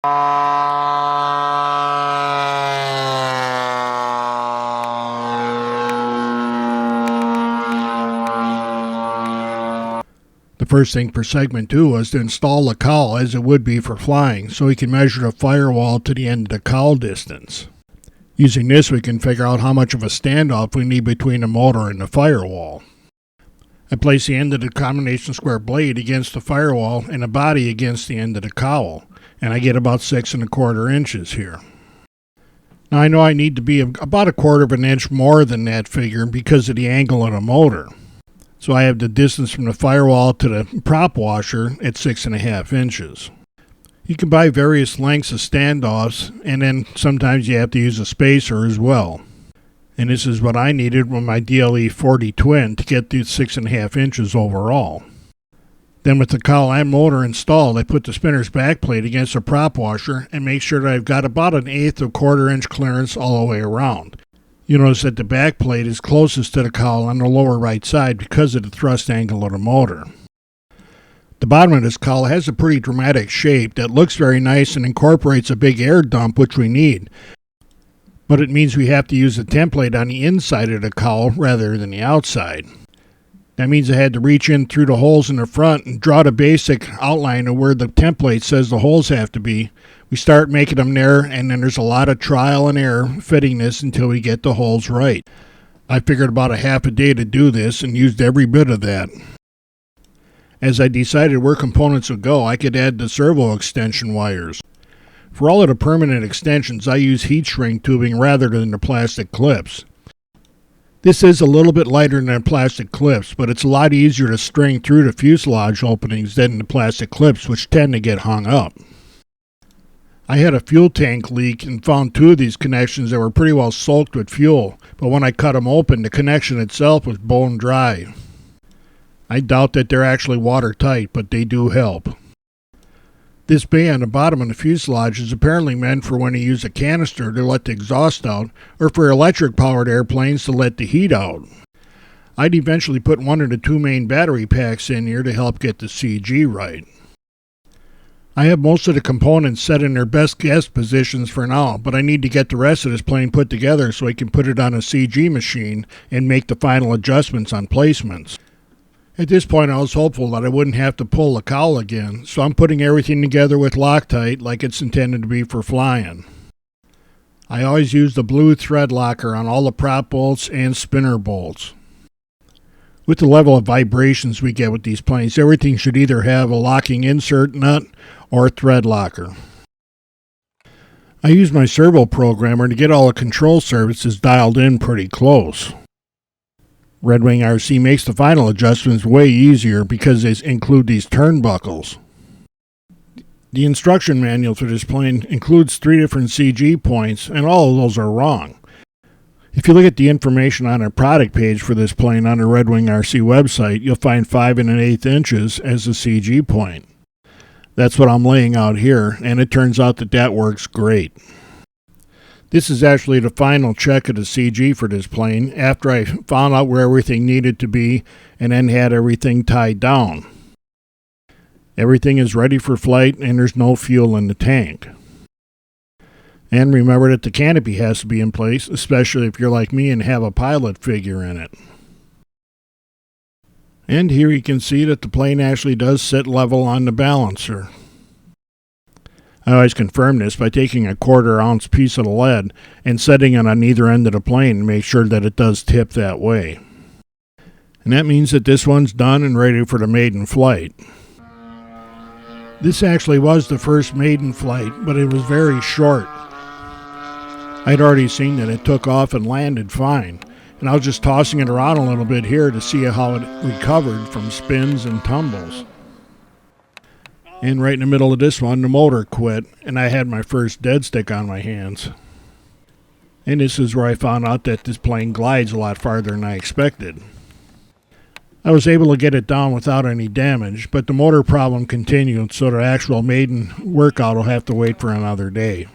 The first thing for segment 2 was to install the cowl as it would be for flying, so we can measure the firewall to the end of the cowl distance. Using this, we can figure out how much of a standoff we need between the motor and the firewall. I place the end of the combination square blade against the firewall and the body against the end of the cowl, and I get about 6 1/4 inches here. Now I know I need to be about 1/4 of an inch more than that figure because of the angle of the motor. So I have the distance from the firewall to the prop washer at 6 1/2 inches. You can buy various lengths of standoffs, and then sometimes you have to use a spacer as well. And this is what I needed with my DLE 40 twin to get to 6 1/2 inches overall. Then with the cowl and motor installed, I put the spinner's backplate against the prop washer and make sure that I've got about 1/8 of 1/4 inch clearance all the way around. You notice that the backplate is closest to the cowl on the lower right side because of the thrust angle of the motor. The bottom of this cowl has a pretty dramatic shape that looks very nice and incorporates a big air dump, which we need. But it means we have to use a template on the inside of the cowl rather than the outside. That means I had to reach in through the holes in the front and draw the basic outline of where the template says the holes have to be. We start making them there, and then there's a lot of trial and error fitting this until we get the holes right. I figured about 1/2 day to do this and used every bit of that. As I decided where components would go, I could add the servo extension wires. For all of the permanent extensions, I use heat shrink tubing rather than the plastic clips. This is a little bit lighter than plastic clips, but it's a lot easier to string through the fuselage openings than the plastic clips, which tend to get hung up. I had a fuel tank leak and found 2 of these connections that were pretty well soaked with fuel, but when I cut them open, the connection itself was bone dry. I doubt that they're actually watertight, but they do help. This bay on the bottom of the fuselage is apparently meant for when you use a canister to let the exhaust out, or for electric-powered airplanes to let the heat out. I'd eventually put 1 of the 2 main battery packs in here to help get the CG right. I have most of the components set in their best guess positions for now, but I need to get the rest of this plane put together so I can put it on a CG machine and make the final adjustments on placements. At this point, I was hopeful that I wouldn't have to pull the cowl again, so I'm putting everything together with Loctite like it's intended to be for flying. I always use the blue thread locker on all the prop bolts and spinner bolts. With the level of vibrations we get with these planes, everything should either have a locking insert nut or thread locker. I use my servo programmer to get all the control services dialed in pretty close. RedwingRC makes the final adjustments way easier because they include these turnbuckles. The instruction manual for this plane includes 3 different CG points, and all of those are wrong. If you look at the information on our product page for this plane on the RedwingRC website, you'll find 5 1/8 inches as the CG point. That's what I'm laying out here, and it turns out that that works great. This is actually the final check of the CG for this plane after I found out where everything needed to be and then had everything tied down. Everything is ready for flight and there's no fuel in the tank. And remember that the canopy has to be in place, especially if you're like me and have a pilot figure in it. And here you can see that the plane actually does sit level on the balancer. I always confirm this by taking a 1/4 ounce piece of the lead and setting it on either end of the plane to make sure that it does tip that way. And that means that this one's done and ready for the maiden flight. This actually was the first maiden flight, but it was very short. I'd already seen that it took off and landed fine, and I was just tossing it around a little bit here to see how it recovered from spins and tumbles. And right in the middle of this one, the motor quit, and I had my first dead stick on my hands. And this is where I found out that this plane glides a lot farther than I expected. I was able to get it down without any damage, but the motor problem continued, so the actual maiden workout will have to wait for another day.